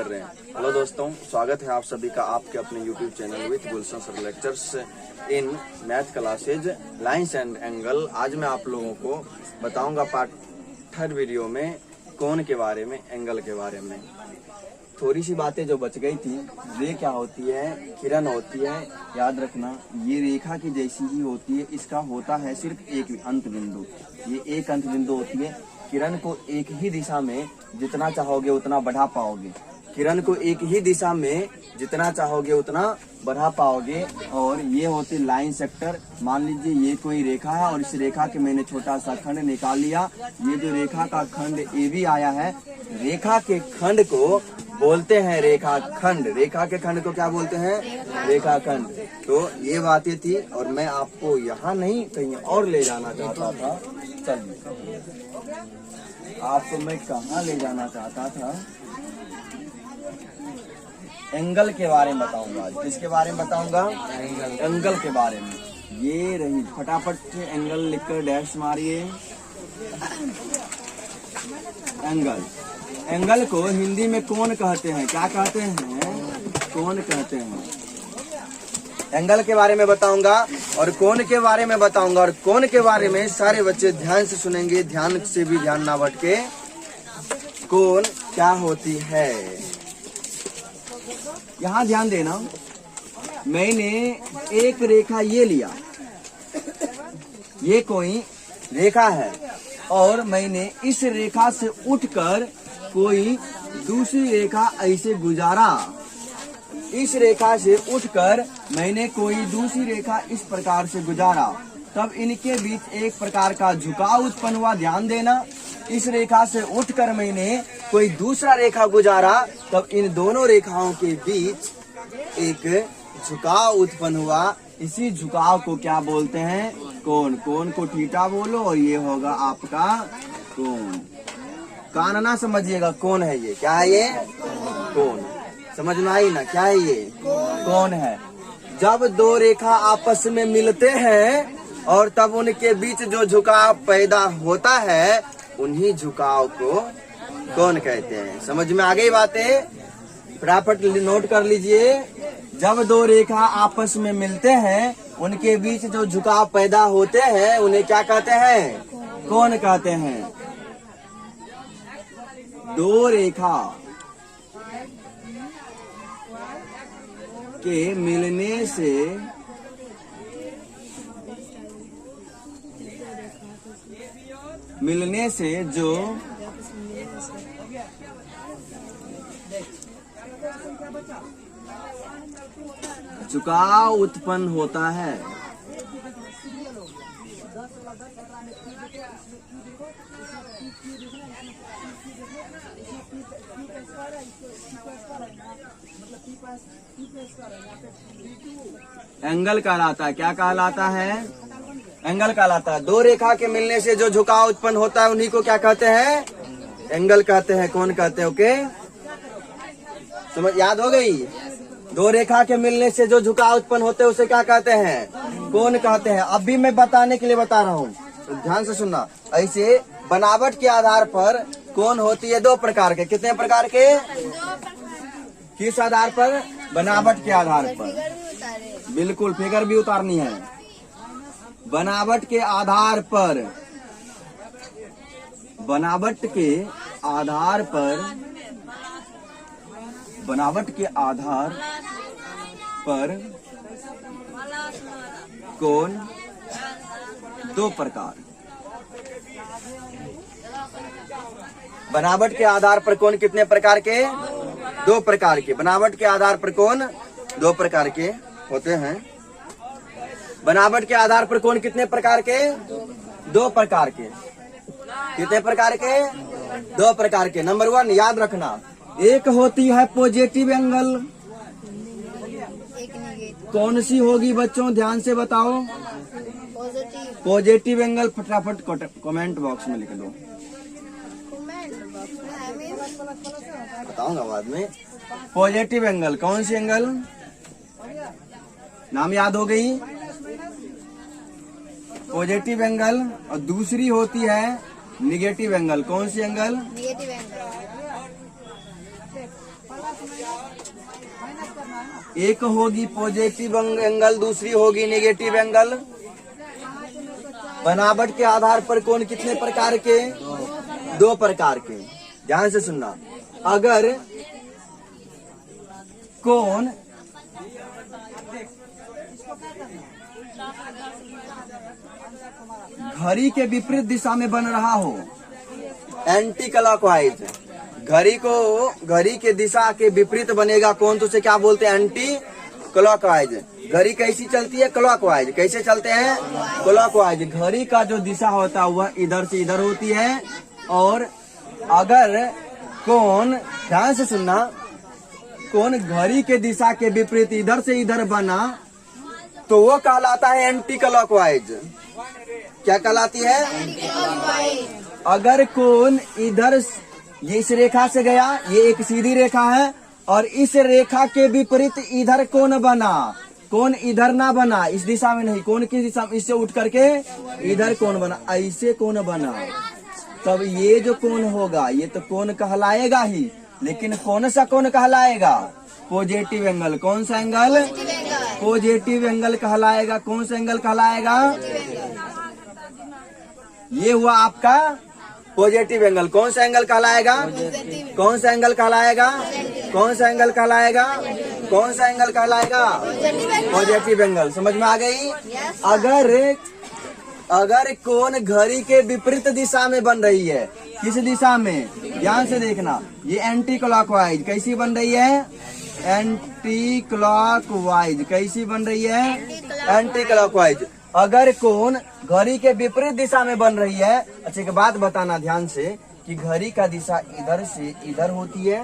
कर रहे हैं। हेलो दोस्तों, स्वागत है आप सभी का आपके अपने YouTube channel with Gulshan sir lectures in math classes lines and angle. आज मैं आप लोगों को बताऊंगा पार्ट 3 वीडियो में कोण के बारे में, एंगल के बारे में। थोड़ी सी बातें जो बच गई थी, रे क्या होती है, किरण होती है। याद रखना, ये रेखा की जैसी ही होती है, इसका होता है सिर्फ एक अंत बिंदु। ये एक अंत बिंदु होती है। किरण को एक ही दिशा में जितना चाहोगे उतना बढ़ा पाओगे। किरण को एक ही दिशा में जितना चाहोगे उतना बढ़ा पाओगे। और ये होती लाइन सेक्टर। मान लीजिए ये कोई रेखा है और इस रेखा के मैंने छोटा सा खंड निकाल लिया। ये जो रेखा का खंड ए बी आया है, रेखा के खंड को बोलते हैं रेखा खंड। रेखा के खंड को क्या बोलते हैं? रेखा खंड। तो ये बातें थी और मैं आपको यहाँ नहीं कहीं और ले जाना चाहता था। चलिए, आपको मैं कहाँ ले जाना चाहता था? एंगल के बारे में बताऊंगा। किसके बारे में बताऊंगा? एंगल के बारे में। ये रही, फटाफट से एंगल लिखकर डैश मारिए। एंगल, एंगल को हिंदी में कोण कहते हैं। क्या कहते हैं? कोण कहते हैं। एंगल के बारे में बताऊंगा और कोण के बारे में बताऊंगा। और कोण के बारे में सारे बच्चे ध्यान से सुनेंगे, ध्यान से भी ध्यान ना भटके। कोण क्या होती है, यहाँ ध्यान देना। मैंने एक रेखा ये लिया, ये कोई रेखा है, और मैंने इस रेखा से उठकर कोई दूसरी रेखा ऐसे गुजारा। इस रेखा से उठकर मैंने कोई दूसरी रेखा इस प्रकार से गुजारा, तब इनके बीच एक प्रकार का झुकाव उत्पन्न हुआ। ध्यान देना, इस रेखा से उठकर मैंने कोई दूसरा रेखा गुजारा, तब इन दोनों रेखाओं के बीच एक झुकाव उत्पन्न हुआ। इसी झुकाव को क्या बोलते हैं? कोण। कोण को थीटा बोलो और ये होगा आपका कोण। कान ना समझिएगा, कोण है ये। क्या है ये? कोण। समझ में आई ना? क्या है ये? कोण है। जब दो रेखा आपस में मिलते हैं और तब उनके बीच जो झुकाव पैदा होता है, उन्हीं झुकाव को कोण कहते हैं। समझ में आ गई बातें? फटाफट नोट कर लीजिए। जब दो रेखा आपस में मिलते हैं, उनके बीच जो झुकाव पैदा होते हैं, उन्हें क्या कहते हैं? कोण कहते हैं। दो रेखा के मिलने से जो झुकाव उत्पन्न होता है, एंगल कहलाता है। क्या कहलाता है? एंगल कहलाता है। दो रेखा के मिलने से जो झुकाव उत्पन्न होता है, उन्हीं को क्या कहते हैं? एंगल कहते हैं, कोण कहते हैं। ओके, समझ याद हो गई? दो रेखा के मिलने से जो झुकाव उत्पन्न होते हैं उसे क्या कहते हैं? कोण कहते हैं। अब भी मैं बताने के लिए बता रहा हूँ, तो ध्यान से सुनना। ऐसे बनावट के आधार पर कोण होती है दो प्रकार के। कितने प्रकार के? किस आधार पर? बनावट के आधार पर। बिल्कुल, फिगर भी उतारनी है। बनावट के आधार पर, बनावट के आधार पर, बनावट के आधार पर कोण दो प्रकार। बनावट के आधार पर कोण कितने प्रकार के? दो प्रकार के। बनावट के आधार पर कोण दो प्रकार के होते हैं। बनावट के आधार पर कोण कितने प्रकार के? दो प्रकार के। कितने प्रकार के? दो प्रकार के। नंबर 1 याद रखना, एक होती है पॉजिटिव एंगल। कौन सी होगी बच्चों? ध्यान से बताओ। Positive angle. फटाफट कमेंट बॉक्स में लिख दो, बताऊंगा बाद में। पॉजिटिव एंगल, कौन सी एंगल? नाम याद हो गई? Positive angle. और दूसरी होती है निगेटिव एंगल। कौन सी एंगल? Negative angle. एक होगी पॉजिटिव एंगल, दूसरी होगी नेगेटिव एंगल। बनावट के आधार पर कौन कितने प्रकार के? दो प्रकार के। ध्यान से सुनना। अगर कौन घड़ी के विपरीत दिशा में बन रहा हो, एंटी क्लॉकवाइज, घड़ी के दिशा के विपरीत बनेगा कौन, तो उसे क्या बोलते हैं? Anti clockwise. घड़ी कैसी चलती है? क्लॉकवाइज। कैसे चलते हैं? क्लॉकवाइज। घड़ी का जो दिशा होता है वह इधर से इधर होती है। और अगर कौन, ध्यान से सुनना, कौन घड़ी के दिशा के विपरीत इधर से इधर बना तो वो कहलाता है एंटी क्लॉकवाइज। क्या कहलाती है? अगर कौन इधर, ये इस रेखा से गया, ये एक सीधी रेखा है, और इस रेखा के विपरीत इधर कौन बना, कौन इधर ना बना, इस दिशा में नहीं, कौन किस दिशा में, इससे उठ करके इधर कौन बना, ऐसे कौन बना, तब ये जो कौन होगा ये तो कौन कहलाएगा ही, लेकिन कौन सा कौन कहलाएगा? Positive angle. कौन सा एंगल? पॉजिटिव एंगल कहलाएगा। कौन सा एंगल कहलाएगा? ये हुआ आपका पॉजिटिव एंगल। कौन सा एंगल कहलाएगा? कौन सा एंगल कहलाएगा? कौन सा एंगल कहलाएगा? कौन सा एंगल कहलाएगा? Positive angle. समझ में आ गई? अगर कौन घड़ी के विपरीत दिशा में बन रही है, किस दिशा में? ध्यान से देखना, ये एंटी क्लॉकवाइज। कैसी बन रही है? Anti clockwise. कैसी बन रही है? Anti clockwise. अगर कौन घड़ी के विपरीत दिशा में बन रही है, अच्छा एक बात बताना ध्यान से कि घड़ी का दिशा इधर से इधर होती है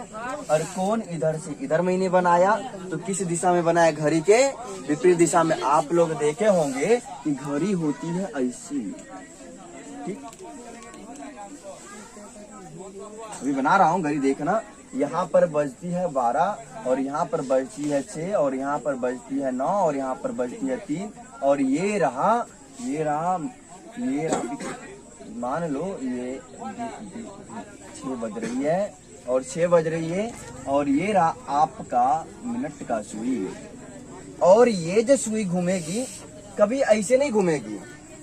और कौन इधर से इधर मैंने बनाया, तो किस दिशा में बनाया? घड़ी के विपरीत दिशा में। आप लोग देखे होंगे कि घड़ी होती है ऐसी, ठीक? अभी बना रहा हूँ घड़ी, देखना, यहाँ पर बजती है 12 और यहाँ पर बजती है 6 और यहाँ पर बजती है 9 और यहाँ पर बजती है 3 और ये रहा मान लो ये 6 बज रही है और 6 बज रही है और ये रहा आपका मिनट का सुई। और ये जो सुई घूमेगी कभी ऐसे नहीं घूमेगी।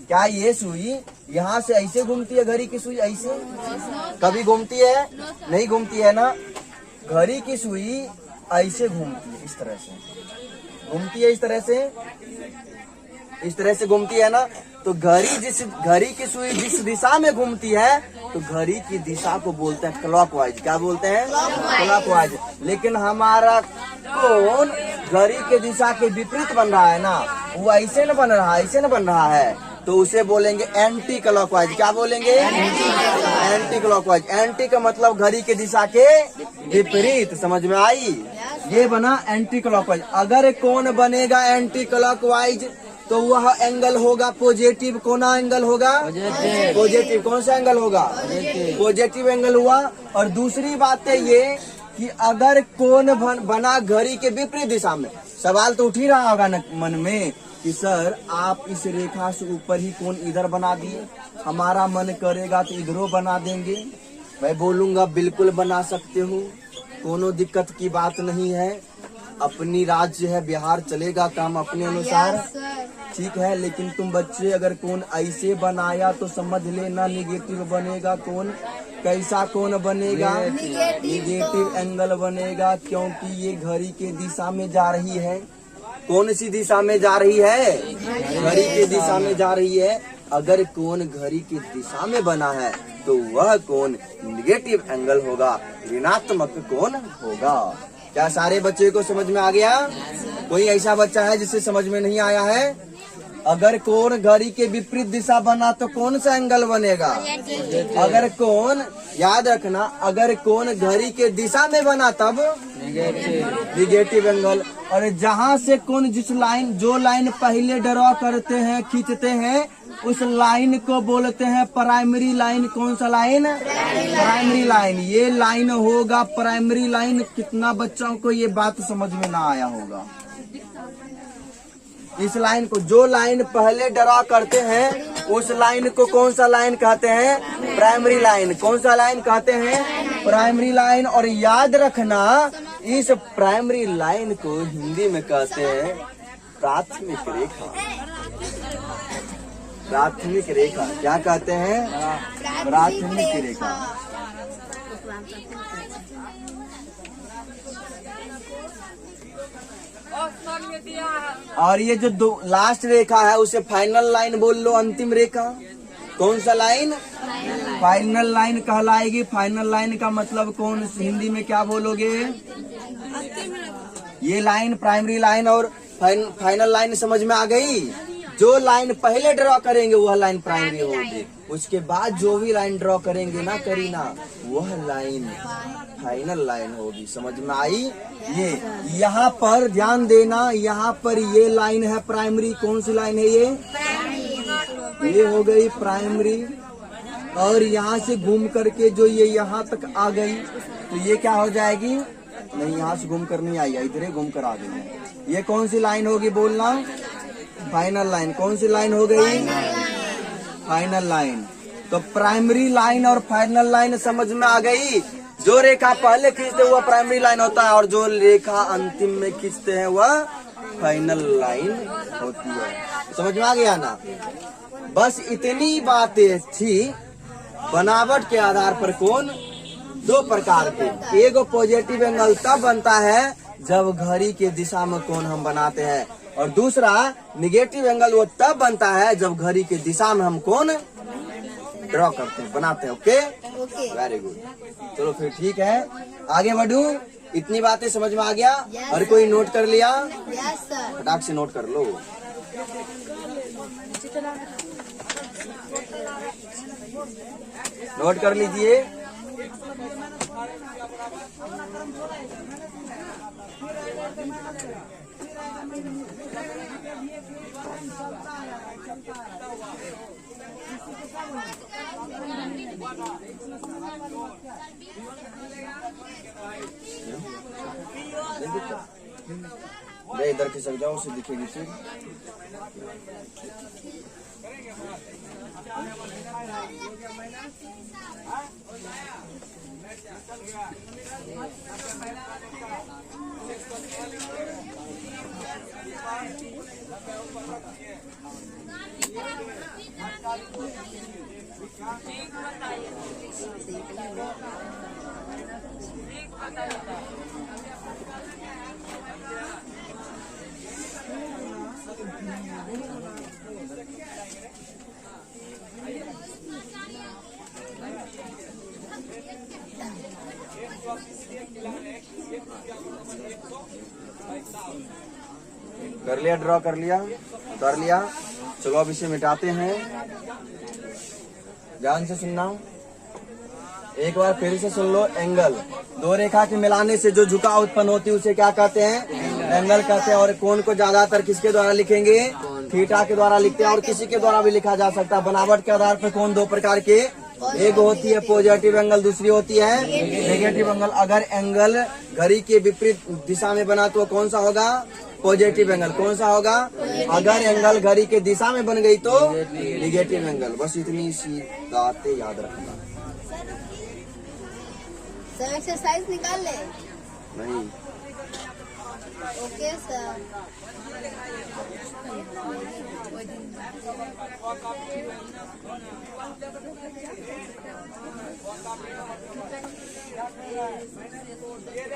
क्या ये सुई यहाँ से ऐसे घूमती है? घड़ी की सुई ऐसे कभी घूमती है? नहीं घूमती है ना। घड़ी की सुई ऐसे घूमती है, इस तरह से घूमती है, इस तरह से घूमती है ना। तो घड़ी की सुई जिस दिशा में घूमती है तो घड़ी की दिशा को बोलते हैं क्लॉकवाइज। क्या बोलते हैं? क्लॉकवाइज। लेकिन हमारा कौन घड़ी के दिशा के विपरीत बन रहा है ना, वो ऐसे न बन रहा है, ऐसे न बन रहा है, तो उसे बोलेंगे एंटी क्लॉकवाइज। क्या बोलेंगे? Anti clockwise. एंटी का मतलब घड़ी के दिशा के विपरीत। समझ में आई? ये बना एंटी क्लॉकवाइज। अगर कौन बनेगा एंटी क्लॉकवाइज तो वह एंगल होगा पॉजिटिव। कोना एंगल होगा? पॉजिटिव। कौन सा एंगल होगा? पॉजिटिव एंगल हुआ। और दूसरी बात है ये कि अगर कौन बना घड़ी के विपरीत दिशा में, सवाल तो उठ ही रहा होगा मन में कि सर आप इस रेखा से ऊपर ही कौन इधर बना दिए, हमारा मन करेगा तो इधरों बना देंगे। मैं बोलूंगा बिल्कुल बना सकते हो, कोनो दिक्कत की बात नहीं है। अपनी राज्य है बिहार, चलेगा काम अपने अनुसार, ठीक है। लेकिन तुम बच्चे अगर कौन ऐसे बनाया तो समझ लेना निगेटिव बनेगा। कौन कैसा कौन बनेगा? निगेटिव एंगल बनेगा, क्योंकि ये घड़ी के दिशा में जा रही है। कौन सी दिशा में जा रही है? घड़ी की दिशा में जा रही है। अगर कौन घड़ी की दिशा में बना है तो वह कौन निगेटिव एंगल होगा, ऋणात्मक कौन होगा। क्या सारे बच्चे को समझ में आ गया? कोई ऐसा बच्चा है जिससे समझ में नहीं आया है? अगर कौन घड़ी के विपरीत दिशा बना तो कौन सा एंगल बनेगा? अगर कौन, याद रखना, अगर कौन घड़ी के दिशा में बना तब निगेटिव एंगल। और जहाँ से कौन जो लाइन पहले ड्रॉ करते हैं, खींचते हैं, उस लाइन को बोलते हैं प्राइमरी लाइन। कौन सा लाइन? Primary line. ये लाइन होगा प्राइमरी लाइन। कितना बच्चों को ये बात समझ में ना आया होगा? इस लाइन को, जो लाइन पहले ड्रॉ करते हैं उस लाइन को कौन सा लाइन कहते हैं? Primary line. कौन सा लाइन कहते हैं? Primary line. और याद रखना इस प्राइमरी लाइन को हिंदी में कहते हैं प्राथमिक रेखा। प्राथमिक रेखा क्या कहते हैं? प्राथमिक रेखा। और ये जो दो लास्ट रेखा है उसे फाइनल लाइन बोल लो, अंतिम रेखा। कौन सा लाइन? फाइनल लाइन कहलाएगी। फाइनल लाइन का मतलब कौन हिंदी में क्या बोलोगे? ये लाइन प्राइमरी लाइन और फाइनल लाइन समझ में आ गई? जो लाइन पहले ड्रॉ करेंगे वह लाइन प्राइमरी होगी, उसके बाद जो भी लाइन ड्रॉ करेंगे ना करीना, वह लाइन फाइनल लाइन होगी। समझ में आई? ये यहाँ पर ध्यान देना, यहाँ पर ये लाइन है प्राइमरी। कौन सी लाइन है ये? ये हो गई प्राइमरी। और यहाँ से घूम करके जो ये यहाँ तक आ गई तो ये क्या हो जाएगी? नहीं, यहाँ से घूम कर नहीं आई, इधर घूम कर आ गई। ये कौन सी लाइन होगी बोलना? Final line. कौन सी लाइन हो गई? Final line. तो प्राइमरी लाइन और फाइनल लाइन समझ में आ गई। जो रेखा पहले खींचते हैं वह प्राइमरी लाइन होता है और जो रेखा अंतिम में खींचते हैं वह फाइनल लाइन होती है। समझ में आ गया ना? बस इतनी बातें थी। बनावट के आधार पर कोण दो प्रकार के, एक पॉजिटिव एंगल तब बनता है जब घड़ी के दिशा में कोण हम बनाते हैं, और दूसरा निगेटिव एंगल वो तब बनता है जब घड़ी के दिशा में हम कोण ड्रॉ करते हैं, बनाते हैं। Okay, very good. चलो फिर ठीक है, आगे बढ़ूं। इतनी बातें समझ में आ गया? हर कोई नोट कर लिया? फटाक से नोट कर लो। नोट कर लीजिए। इधर खिसक जाओ, उसे दिखेगी फिर। कर लिया? ड्रॉ कर लिया? कर लिया। चलो अब इसे मिटाते हैं। ध्यान से सुनना, एक बार फिर से सुन लो। एंगल, दो रेखा के मिलाने से जो झुकाव उत्पन्न होती है उसे क्या कहते हैं? एंगल कहते हैं। और कोण को ज्यादातर किसके द्वारा लिखेंगे? थीटा के द्वारा लिखते हैं, और किसी के द्वारा भी लिखा जा सकता है। बनावट के आधार पर कोण दो प्रकार के, एक होती है पॉजिटिव एंगल, दूसरी होती है नेगेटिव एंगल। अगर एंगल घड़ी के विपरीत दिशा में बना तो कौन सा होगा? Positive angle. कौन सा होगा? अगर एंगल घड़ी के दिशा में बन गई तो नेगेटिव एंगल। बस इतनी सी बातें याद रखना। सर एक्सरसाइज निकाल ले। नहीं, ओके सर।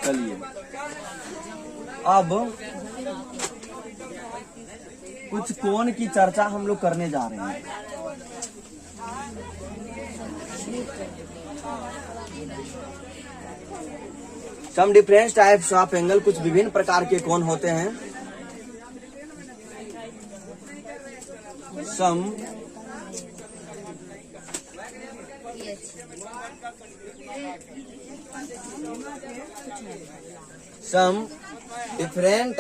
चलिए अब कुछ कोण की चर्चा हम लोग करने जा रहे हैं। Some different types of angle, कुछ विभिन्न प्रकार के कोण होते हैं। Some different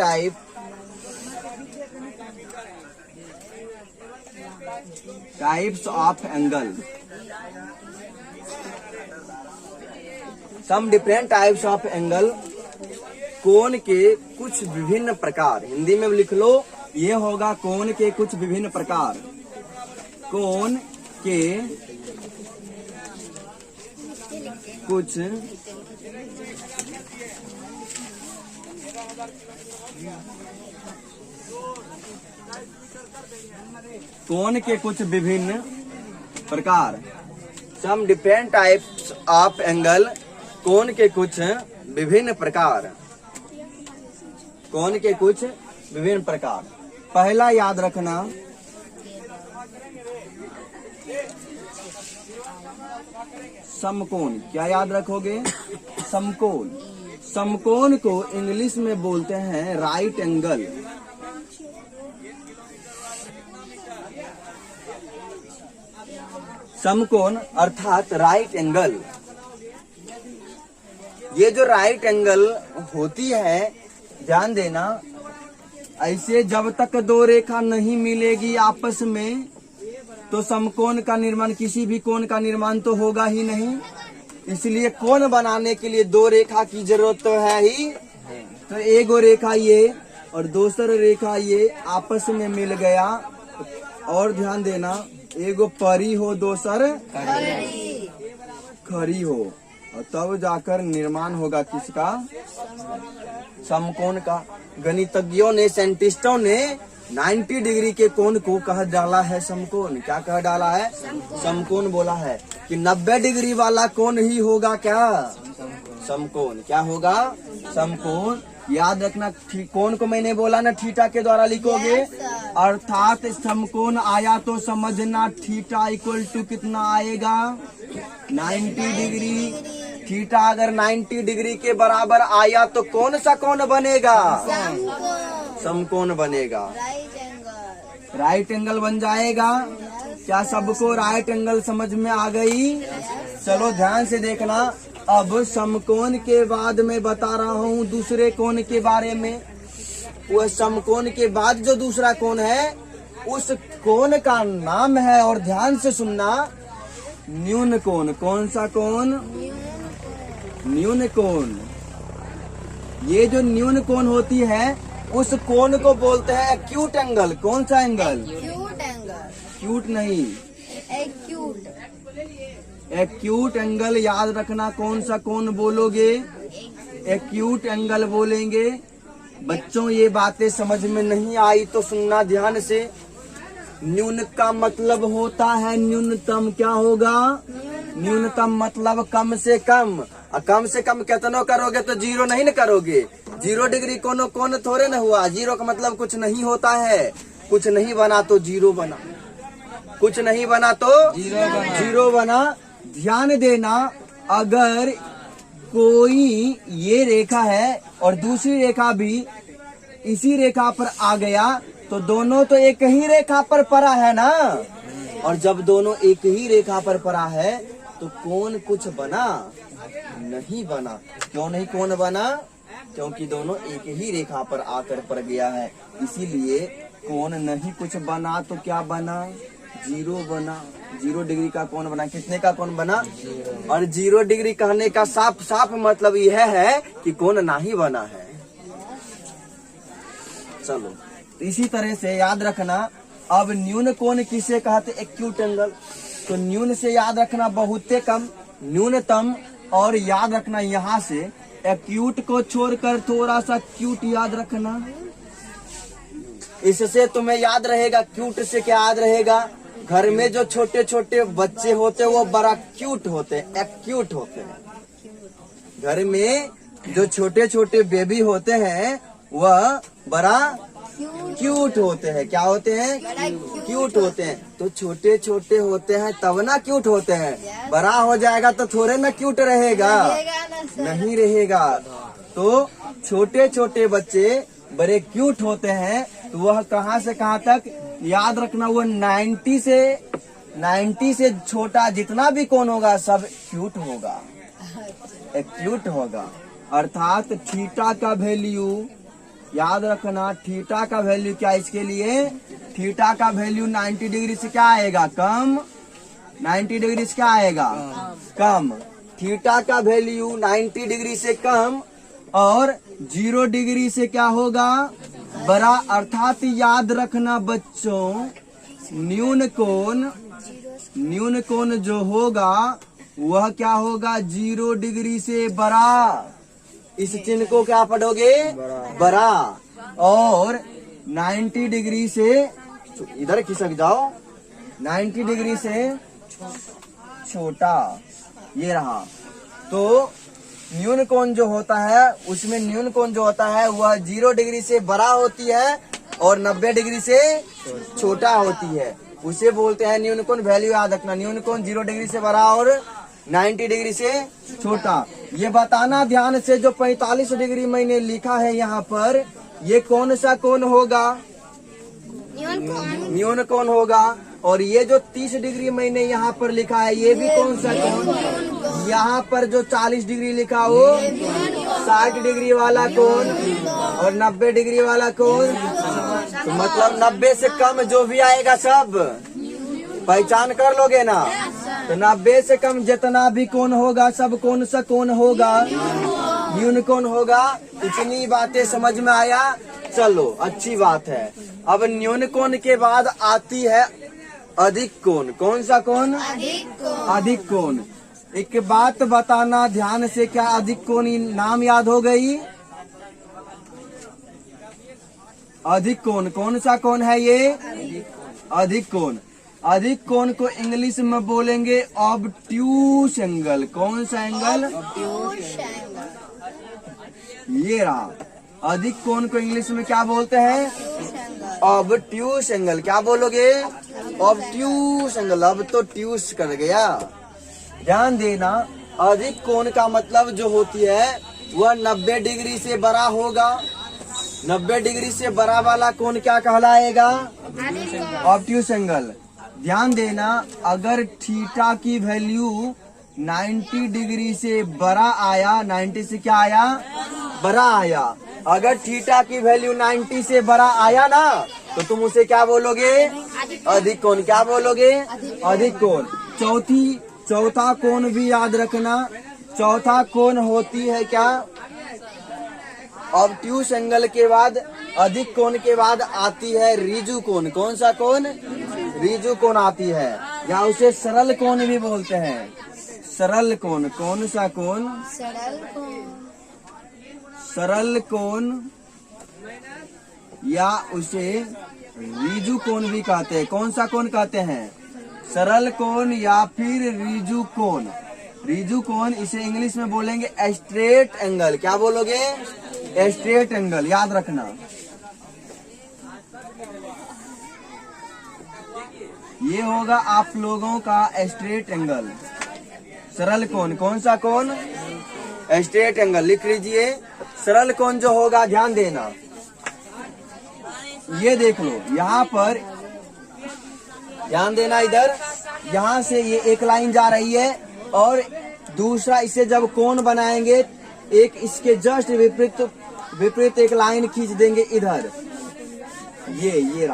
types of angle. Some different types of angle, कोण के कुछ विभिन्न प्रकार। हिंदी में लिख लो, ये होगा कोण के कुछ विभिन्न प्रकार। कोण के कुछ कोण के कुछ विभिन्न प्रकार, some different types of angle, कोण के कुछ विभिन्न प्रकार, कोण के कुछ विभिन्न प्रकार। पहला याद रखना, समकोण। क्या याद रखोगे? समकोण। समकोण को इंग्लिश में बोलते हैं राइट एंगल। समकोण अर्थात राइट एंगल। ये जो राइट एंगल होती है, ध्यान देना, ऐसे जब तक दो रेखा नहीं मिलेगी आपस में तो समकोण का निर्माण, किसी भी कोण का निर्माण तो होगा ही नहीं। इसलिए कोण बनाने के लिए दो रेखा की जरूरत तो है ही। तो एक रेखा ये और दूसरा रेखा ये आपस में मिल गया। और ध्यान देना, एगो परी हो दूसर खड़ी हो, और तब जाकर निर्माण होगा किसका? समकोण का। गणितज्ञों ने, साइंटिस्टों ने 90 डिग्री के कोण को कह डाला है समकोण। क्या कह डाला है? समकोण बोला है कि 90 डिग्री वाला कोण ही होगा क्या? समकोण। क्या होगा? समकोण। याद रखना, कोण को मैंने बोला ना थीटा के द्वारा लिखोगे। अर्थात समकोण आया तो समझना थीटा इक्वल टू कितना आएगा? 90 डिग्री। थीटा अगर 90 डिग्री के बराबर आया तो कौन सा कोण बनेगा? समकोण बनेगा। राइट एंगल बन जाएगा। क्या सबको राइट एंगल समझ में आ गई? चलो ध्यान से देखना। अब समकोण के बाद मैं बता रहा हूँ दूसरे कोण के बारे में। वह समकोण के बाद जो दूसरा कोण है, उस कोण का नाम है, और ध्यान से सुनना, न्यून कोण। कौन सा कोण? न्यून कोण। ये जो न्यून कोण होती है, उस कोण को बोलते हैं एक्यूट एंगल। कौन सा एंगल? Acute angle. क्यूट नहीं, एक्यूट। Acute angle. याद रखना, कौन सा कोण बोलोगे? एक्यूट एंगल बोलेंगे। बच्चों ये बातें समझ में नहीं आई तो सुनना ध्यान से। न्यून का मतलब होता है न्यूनतम। क्या होगा? न्यूनतम मतलब कम से कम। और कम से कम कितना करोगे तो जीरो नहीं न करोगे। 0 डिग्री कोण थोड़े न हुआ। जीरो का मतलब कुछ नहीं होता है। कुछ नहीं बना तो जीरो बना, कुछ नहीं बना तो जीरो बना। ध्यान देना, अगर कोई ये रेखा है और दूसरी रेखा भी इसी रेखा पर आ गया तो दोनों तो एक ही रेखा पर पड़ा है ना। और जब दोनों एक ही रेखा पर पड़ा है तो कोण कुछ बना नहीं बना। क्यों नहीं कोण बना? क्योंकि दोनों एक ही रेखा पर आकर पड़ गया है। इसीलिए कोण नहीं कुछ बना तो क्या बना? जीरो बना। 0 डिग्री का कोण बना। कितने का कोण बना? और 0 डिग्री कहने का साफ साफ मतलब यह है कि कोण नहीं बना है। चलो, इसी तरह से याद रखना। अब न्यून कोण किसे कहते? Acute angle. तो न्यून से याद रखना बहुते कम, न्यूनतम। और याद रखना यहाँ से एक्यूट को छोड़कर थोड़ा सा क्यूट याद रखना। इससे तुम्हें याद रहेगा। क्यूट से क्या याद रहेगा? घर में जो छोटे छोटे बच्चे होते हैं वो बड़ा क्यूट होते हैं, एक्यूट होते हैं। घर में जो छोटे छोटे बेबी होते हैं वह बड़ा क्यूट होते हैं। क्या होते हैं? क्यूट होते हैं। तो छोटे छोटे होते हैं तब ना क्यूट होते हैं। बड़ा हो जाएगा तो थोड़े ना क्यूट रहेगा, नहीं रहेगा। तो छोटे छोटे बच्चे बड़े क्यूट होते हैं। तो वह कहाँ से कहाँ तक याद रखना? वो 90 से छोटा जितना भी कोण होगा सब क्यूट होगा, क्यूट होगा। अर्थात थीटा का वैल्यू याद रखना। थीटा का वैल्यू क्या? इसके लिए थीटा का वैल्यू 90 डिग्री से क्या आएगा? कम। 90 डिग्री से क्या आएगा? कम। थीटा का वैल्यू 90 डिग्री से कम और 0 डिग्री से क्या होगा? बड़ा। अर्थात याद रखना बच्चों, न्यून कोण जो होगा वह क्या होगा? 0 डिग्री से बड़ा। इस चिन्ह को क्या पढ़ोगे? बड़ा। और 90 डिग्री से इधर खिसक जाओ, 90 डिग्री से छोटा, ये रहा। तो न्यून कोण जो होता है, उसमें न्यून कोण जो होता है वह 0 डिग्री से बड़ा होती है और 90 डिग्री से छोटा होती है, उसे बोलते हैं न्यून कोण। वैल्यू याद रखना, न्यून कोण 0 डिग्री से बड़ा और 90 डिग्री से छोटा। ये बताना ध्यान से, जो 45 डिग्री मैंने लिखा है यहाँ पर, ये कौन सा कोण होगा? न्यून कोण होगा। और ये जो 30 डिग्री मैंने यहाँ पर लिखा है, ये भी कौन सा कोण? यहाँ पर जो 40 डिग्री लिखा हो, 60 डिग्री वाला कोण। और 90 डिग्री वाला कोण, तो मतलब 90 से कम जो भी आएगा सब पहचान कर लोगे ना। तो 90 से कम जितना भी कोण होगा सब कौन सा कोण होगा? न्यून कोण होगा। इतनी बातें समझ में आया? चलो अच्छी बात है। अब न्यून कोण के बाद आती है अधिक कोण। कौन सा कोण? अधिक कोण। एक बात बताना ध्यान से, क्या अधिक कोण नाम याद हो गई? अधिक कोण कौन सा कोण है ये? अधिक कोण। अधिक कोण को इंग्लिश में बोलेंगे ऑब्ट्यूस एंगल। कौन सा एंगल? ये रहा। अधिक कोण को इंग्लिश में क्या बोलते हैं? Obtuse angle. क्या बोलोगे? Obtuse angle. अब तो ट्यूस कर गया। ध्यान देना, अधिक कोण का मतलब जो होती है वह 90 डिग्री से बड़ा होगा। 90 डिग्री से बड़ा वाला कोण क्या कहलाएगा? Obtuse angle. ध्यान देना, अगर थीटा की वैल्यू 90 डिग्री से बड़ा आया, 90 से क्या आया? बड़ा आया। अगर थीटा की वैल्यू 90 से बड़ा आया ना, तो तुम उसे क्या बोलोगे? अधिक कोण। क्या बोलोगे? अधिक कोण। चौथा कोण भी याद रखना। चौथा कोण होती है क्या? ऑब्ट्यूस एंगल के बाद, अधिक कोण के बाद आती है रीजु कोण। कौन सा कोण? रीजु कोण आती है, या उसे सरल कोण भी बोलते हैं। सरल कोण। कौन सा कोण? सरल कोण, या उसे रीजु कोण भी कहते हैं। कौन सा कोण कहते हैं? सरल कोण या फिर रीजु कोण। रीजु कोण, इसे इंग्लिश में बोलेंगे स्ट्रेट एंगल। क्या बोलोगे? Straight angle. याद रखना। ये होगा आप लोगों का स्ट्रेट एंगल। सरल कोण। कौन सा कोण? Straight angle. लिख लीजिए। सरल कोण जो होगा, ध्यान देना, ये देख लो यहाँ पर, ध्यान देना इधर, यहाँ से ये एक लाइन जा रही है और दूसरा, इसे जब कोण बनाएंगे, एक इसके जस्ट विपरीत एक लाइन खींच देंगे इधर। ये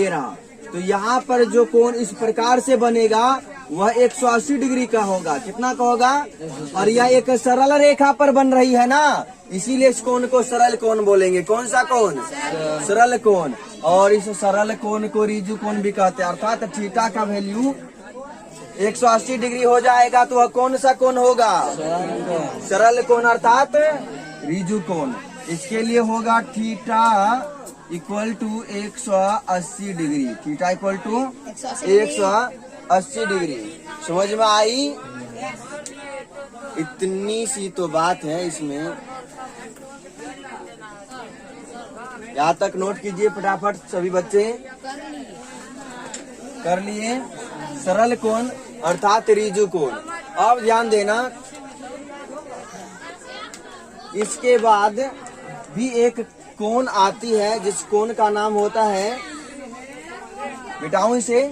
रहा। तो यहाँ पर जो कोण इस प्रकार से बनेगा वह 180 डिग्री का होगा। कितना का होगा? और यह एक सरल रेखा पर बन रही है ना, इसीलिए इस कोण को सरल कोण बोलेंगे। कौन सा कोण? सरल कोण। और इस सरल कोण को रीजु कोण भी कहते हैं। अर्थात थीटा का वैल्यू 180 डिग्री हो जाएगा तो वह कौन सा कोण होगा? सरल कोण अर्थात रीजु कोण। इसके लिए होगा theta equal to 180 degree. Theta equal to 180 degree. समझ में आई? इतनी सी तो बात है इसमें। यहाँ तक नोट कीजिए फटाफट सभी बच्चे। कर लिए। सरल कोण अर्थात रीजु कोण। अब ध्यान देना, इसके बाद भी एक कोण आती है जिस कोण का नाम होता है, मिटाऊं इसे?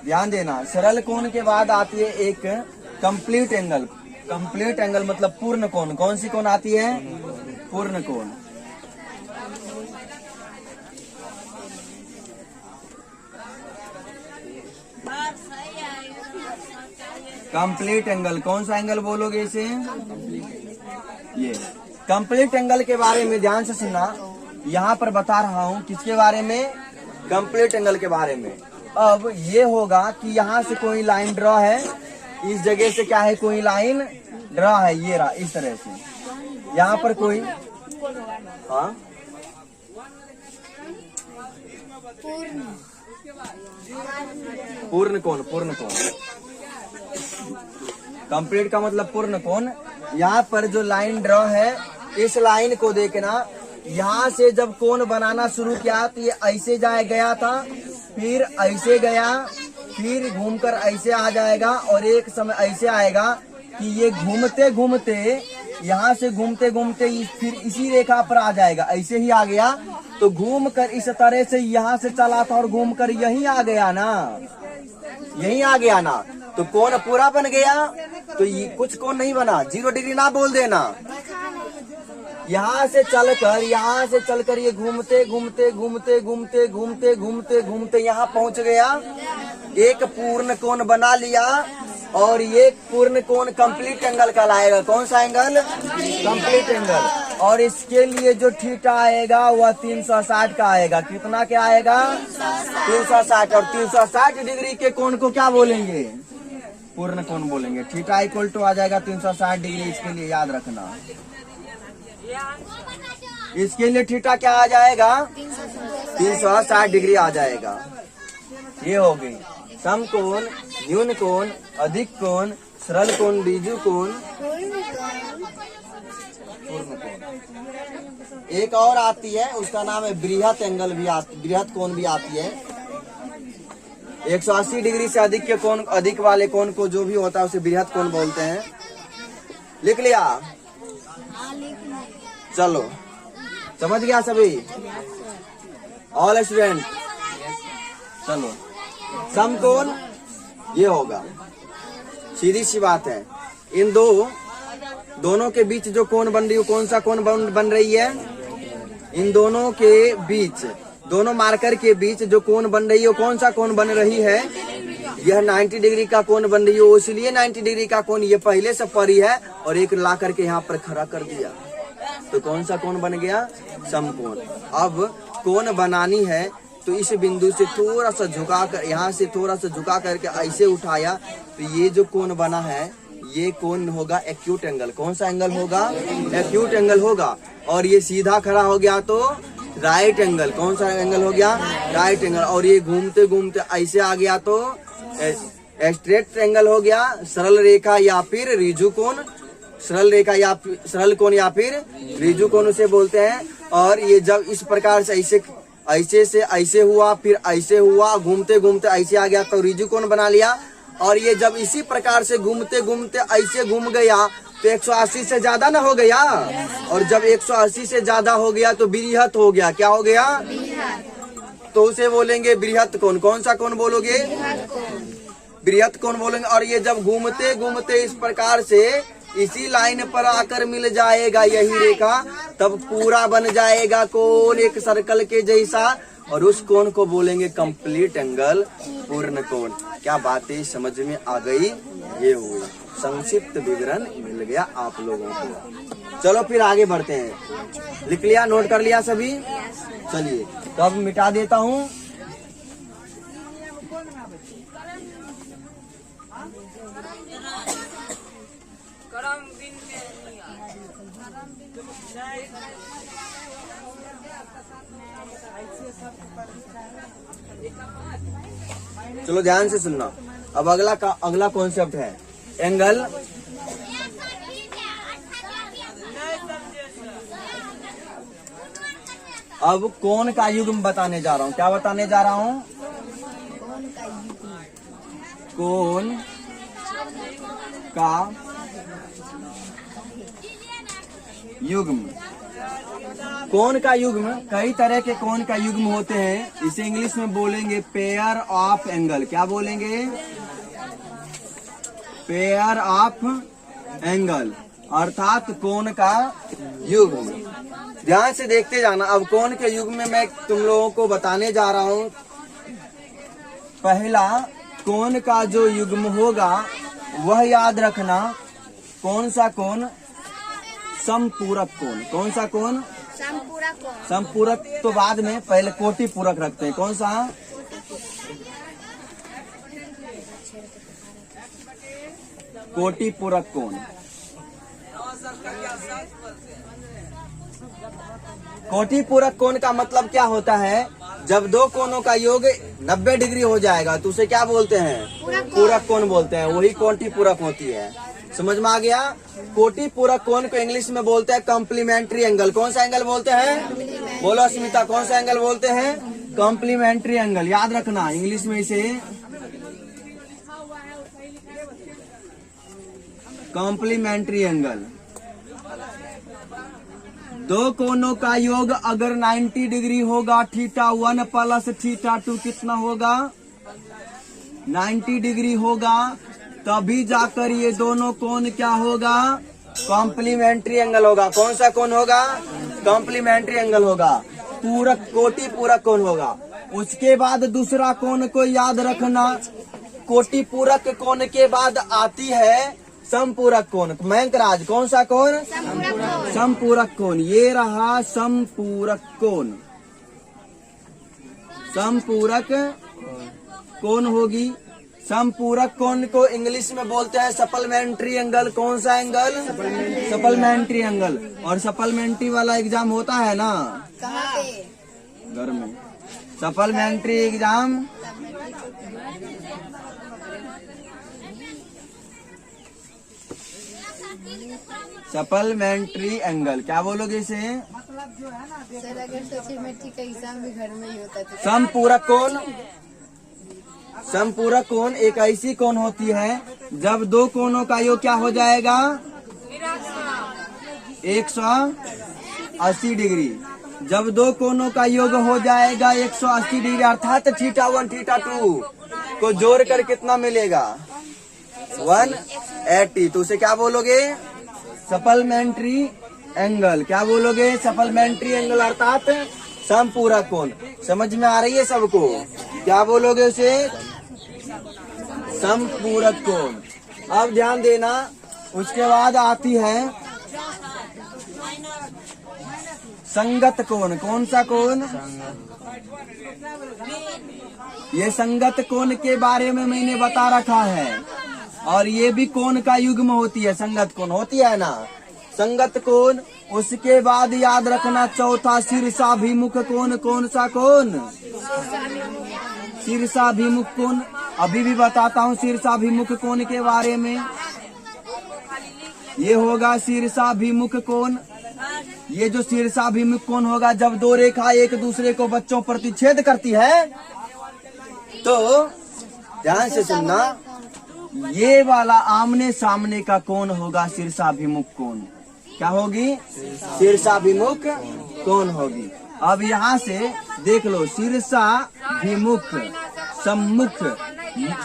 ध्यान देना, सरल कोण के बाद आती है एक कंप्लीट एंगल। कंप्लीट एंगल मतलब पूर्ण कोण। कौन सी कोण आती है? पूर्ण कोण। Complete angle. कौन सा एंगल बोलोगे इसे? ये कंप्लीट एंगल के बारे में ध्यान से सुनना। यहाँ पर बता रहा हूँ किसके बारे में, कंप्लीट एंगल के बारे में। अब ये होगा कि यहाँ से कोई लाइन ड्रॉ है, इस जगह से क्या है, कोई लाइन ड्रॉ है, ये रहा इस तरह से। यहाँ पर कोई, हाँ पूर्ण कोण, पूर्ण कोण, कंप्लीट का मतलब पूर्ण कोण। यहाँ पर जो लाइन ड्रॉ है, इस लाइन को देखना, यहाँ से जब कोण बनाना शुरू किया तो ये ऐसे जाए गया था, फिर ऐसे गया, फिर घूमकर ऐसे आ जाएगा, और एक समय ऐसे आएगा कि ये घूमते घूमते, यहाँ से घूमते घूमते फिर इसी रेखा पर आ जाएगा, ऐसे ही आ गया। तो घूमकर इस तरह से यहाँ से चला था और घूमकर यही आ गया ना, यही आ गया ना, तो कोण पूरा बन गया। तो ये कुछ कोण नहीं बना, 0 डिग्री ना बोल देना। यहाँ से चलकर ये घूमते घूमते घूमते घूमते घूमते घूमते घूमते यहाँ पहुँच गया, एक पूर्ण कोण बना लिया, और ये पूर्ण कोण कंप्लीट एंगल कहलाएगा। कौन सा एंगल, कंप्लीट एंगल। और इसके लिए जो थीटा आएगा वह 360 का आएगा। कितना क्या आएगा, 360। और 360 डिग्री के कोण को क्या बोलेंगे, पूर्ण कोण बोलेंगे। थीटा इक्वल टू आ जाएगा 360 डिग्री। इसके लिए याद रखना, इसके लिए थीटा क्या आ जाएगा, 360 डिग्री आ जाएगा। ये हो गई समकोण, न्यून कोण, अधिक कोण, सरल कोण, ऋजु कोण, पूर्ण कोण। एक और आती है, उसका नाम है बृहत एंगल भी आती, बृहत कोण भी आती है। 180 डिग्री से अधिक के कोण, अधिक वाले कोण को जो भी होता है उसे बृहत कोण बोलते हैं। लिख लिया, चलो समझ गया सभी, ऑल स्टूडेंट। चलो समकोण ये होगा, सीधी सी बात है। इन दोनों के बीच जो कोण बन रही है, कौन सा कोण बन रही है, इन दोनों के बीच, दोनों मार्कर के बीच जो कोण बन रही है, कौन सा कोण बन रही है, यह 90 डिग्री का कोण बन रही है। इसलिए 90 डिग्री का कोण ये पहले से परी है, और एक ला करके यहाँ पर खड़ा कर दिया, तो कौन सा कोण बन गया, समकोण। अब कोण बनानी है तो इस बिंदु से थोड़ा सा झुका कर, यहाँ से थोड़ा सा झुका करके ऐसे उठाया, तो ये जो कोण बना है ये कोण होगा एक्यूट एंगल। कौन सा एंगल होगा, एक्यूट एंगल होगा। और ये सीधा खड़ा हो गया तो राइट एंगल। कौन सा एंगल हो गया, राइट एंगल। और ये घूमते घूमते ऐसे आ गया तो स्ट्रेट एंगल हो गया। सरल रेखा या फिर ऋजु कोण, सरल रेखा या सरल कोण या फिर ऋजु कोण उसे बोलते हैं। और ये जब इस प्रकार से ऐसे से ऐसे हुआ, फिर ऐसे हुआ, घूमते घूमते ऐसे आ गया तो ऋजु कोण बना लिया। और ये जब इसी प्रकार से घूमते घूमते ऐसे घूम गया तो 180 से ज्यादा ना हो गया, और जब 180 से ज्यादा हो गया तो बृहत हो गया। क्या हो गया, तो उसे बोलेंगे बृहत कोण। कौन सा कोण बोलोगे, बृहत कोण बोलेंगे। और ये जब घूमते घूमते इस प्रकार से इसी लाइन पर आकर मिल जाएगा यही रेखा, तब पूरा बन जाएगा कोण एक सर्कल के जैसा, और उस कोण को बोलेंगे कंप्लीट एंगल, पूर्ण कोण। क्या बातें समझ में आ गई, ये हुई संक्षिप्त विवरण मिल गया आप लोगों को। चलो फिर आगे बढ़ते हैं। लिख लिया, नोट कर लिया सभी, चलिए तो अब मिटा देता हूँ। चलो ध्यान से सुनना। अब अगला कॉन्सेप्ट है एंगल। अब कोण का युग्म बताने जा रहा हूँ। क्या बताने जा रहा हूँ, कोण का युग्म। कोण का युग्म, कई तरह के कोण का युग्म होते हैं। इसे इंग्लिश में बोलेंगे पेयर ऑफ एंगल। क्या बोलेंगे, पेयर ऑफ एंगल, अर्थात कोण का युग्म। ध्यान से देखते जाना। अब कोण के युग्म में मैं तुम लोगों को बताने जा रहा हूँ। पहला कोण का जो युग्म होगा वह याद रखना, कौन सा कोण, समपूरक कोण। कौन सा कोण, संपूरक कोण संपूरक तो बाद में, पहले कोटि पूरक रखते हैं। कौन सा? कोटि पूरक कोण। कोटि पूरक कोण का मतलब क्या होता है? जब दो कोणों का योग 90 डिग्री हो जाएगा तो उसे क्या बोलते हैं? पूरक कोण बोलते हैं। वही कोटि पूरक होती है। समझ में आ गया? कोटि पूरक कोण को इंग्लिश में बोलते हैं कॉम्प्लीमेंट्री एंगल। कौन सा एंगल बोलते हैं? बोलो अस्मिता, कौन सा एंगल बोलते हैं? Complementary angle. याद रखना इंग्लिश में इसे कॉम्प्लीमेंट्री एंगल। दो कोनों का योग अगर 90 डिग्री होगा, θ1 प्लस θ2 कितना होगा? 90 डिग्री होगा, तभी जाकर ये दोनों कोण क्या होगा? कॉम्प्लीमेंट्री एंगल होगा। कौन सा कोण होगा? कॉम्प्लीमेंट्री एंगल होगा। पूरक, कोटि पूरक कोण होगा। उसके बाद दूसरा कोण को याद रखना, कोटि पूरक कोण के बाद आती है समपूरक कोण। मयंकराज, कौन सा कोण? समपूरक कोण। ये रहा समपूरक कोण। समपूरक कोण होगी। समपूरक कोण को इंग्लिश में बोलते हैं सप्लीमेंट्री एंगल। कौन सा एंगल? Supplementary angle. और सप्लीमेंट्री वाला एग्जाम होता है ना कहाँ पे? घर में। सप्लीमेंट्री एग्जाम सप्लीमेंट्री एंगल क्या बोलोगे इसे? सर अगर सप्लीमेंट्री का एग्जाम भी घर में ही होता तो समपूरक कोण। समपूरक कोण एक ऐसी कोण होती है जब दो कोणों का योग क्या हो जाएगा? 180 डिग्री। जब दो कोणों का योग हो जाएगा 180 डिग्री अर्थात θ1 θ2 को जोड़कर कितना मिलेगा? 180। तो उसे क्या बोलोगे? Supplementary angle. क्या बोलोगे? सप्लीमेंट्री एंगल अर्थात समपूरक कोण। समझ में आ रही है सबको? क्या बोलोगे उसे? समपूरक कोण। अब ध्यान देना, उसके बाद आती है संगत कोण। कौन सा कोण? ये संगत कोण के बारे में मैंने बता रखा है। और ये भी कोण का युग्म होती है। संगत कोण होती है ना, संगत कोण। उसके बाद याद रखना चौथा शीर्षाभिमुख कोण। कौन सा कोण? शीर्षाभिमुख कोण। अभी भी बताता हूँ शीर्षाभिमुख कोण के बारे में। ये होगा शीर्षाभिमुख कोण। ये जो शीर्षाभिमुख कोण होगा, जब दो रेखा एक दूसरे को बच्चों प्रतिच्छेद करती है तो ध्यान से सुनना, ये वाला आमने सामने का कोण होगा शीर्षाभिमुख कोण। क्या होगी? शीर्षाभिमुख कोण होगी। अब यहाँ से देख लो, शीर्षाभिमुख, सम्मुख,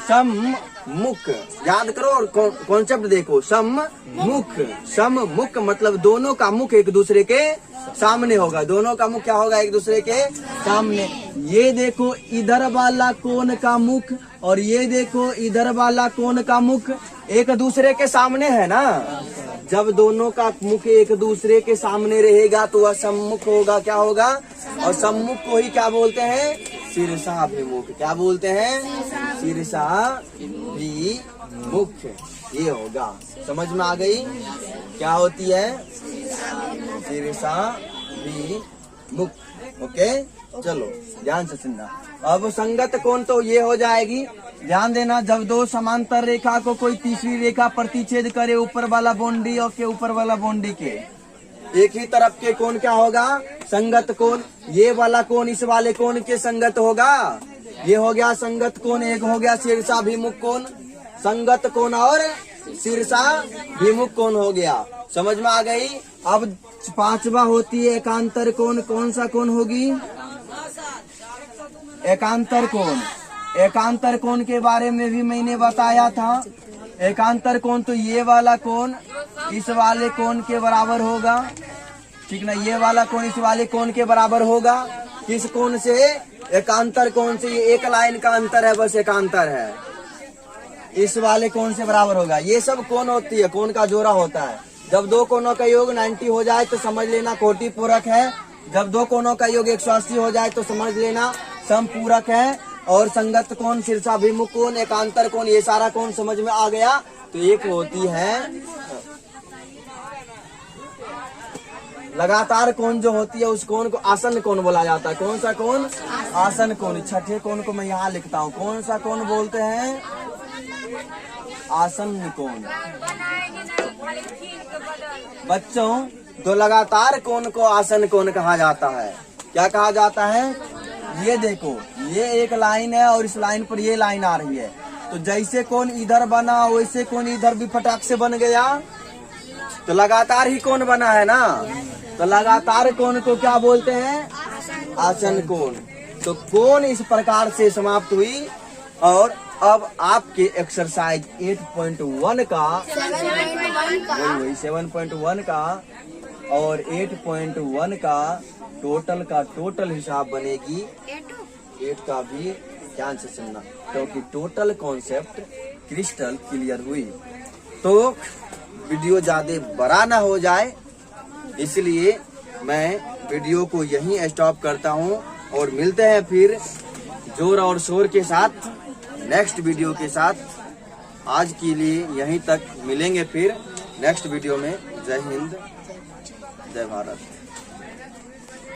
सम्मुख। याद करो और कॉन्सेप्ट देखो। सम्मुख, सम्मुख मतलब दोनों का मुख एक दूसरे के सामने होगा। दोनों का मुख क्या होगा? एक दूसरे के सामने। ये देखो इधर वाला कोण का मुख और ये देखो इधर वाला कोण का मुख एक दूसरे के सामने है ना। जब दोनों का मुख एक दूसरे के सामने रहेगा तो वह सम्मुख होगा। क्या होगा? और सम्मुख को ही क्या बोलते हैं? शीर्षाभिमुख। क्या बोलते हैं? शीर्षाभिमुख। ये होगा। समझ में आ गई? क्या होती है? शीर्षाभिमुख। ओके, चलो ध्यान से सुनना। अब संगत कोण तो ये हो जाएगी। ध्यान देना, जब दो समांतर रेखा को कोई तीसरी रेखा प्रतिच्छेद करे ऊपर वाला बाउंड्री और के ऊपर वाला बाउंड्री के एक ही तरफ के कोण क्या होगा? संगत कोण। ये वाला कोण इस वाले कोण के संगत होगा। ये हो गया संगत कोण। एक हो गया शीर्षाभिमुख कोण। संगत कोण और शीर्षाभिमुख कोण हो गया। समझ में आ गई? अब पांचवा होती है एकांतर कोण। कौन सा कोण होगी? एकांतर कोण। एकांतर कोण के बारे में भी मैंने बताया था। एकांतर कोण तो ये वाला कोण इस वाले कोण के बराबर होगा। ठीक ना? ये वाला कोण इस वाले कोण के बराबर होगा। किस कोण से? एकांतर कोण से। ये एक लाइन का अंतर है, बस एकांतर है। इस वाले कोण से बराबर होगा। ये सब कोण होती है, कोण का जोड़ा होता है। जब दो कोणों का योग 90 हो जाए तो समझ लेना कोटि पूरक है। जब दो कोणों का योग 180 हो जाए तो समझ लेना समपूरक है। और संगत कोण, शीर्षाभिमुख कोण, एकांतर कोण, ये सारा कोण समझ में आ गया। तो एक होती है लगातार कोण, जो होती है उस कोण को आसन कोण बोला जाता है। कौन सा कोण? आसन कोण। छठे कोण को मैं यहाँ लिखता हूँ। कौन सा कोण बोलते हैं? आसन कोण। बच्चों, तो लगातार कोण को आसन कोण कहा जाता है। क्या कहा जाता है? ये देखो, ये एक लाइन है और इस लाइन पर ये लाइन आ रही है। तो जैसे कोण इधर बना वैसे कोण इधर भी फटाक से बन गया, तो लगातार ही कोण बना है ना। तो लगातार कोण को क्या बोलते हैं? आसन कोण। तो कोण इस प्रकार से समाप्त हुई। और अब आपके एक्सरसाइज 8.1 का वही 7.1 का और 8.1 का टोटल हिसाब बनेगी। 8 का भी ध्यान से सुनना, क्योंकि टोटल कॉन्सेप्ट क्रिस्टल क्लियर हुई। तो वीडियो ज्यादा बड़ा ना हो जाए, इसलिए मैं वीडियो को यहीं स्टॉप करता हूं और मिलते हैं फिर जोर और शोर के साथ नेक्स्ट वीडियो के साथ। आज के लिए यहीं तक, मिलेंगे फिर नेक्स्ट वीडियो में। जय हिंद, जय भारत।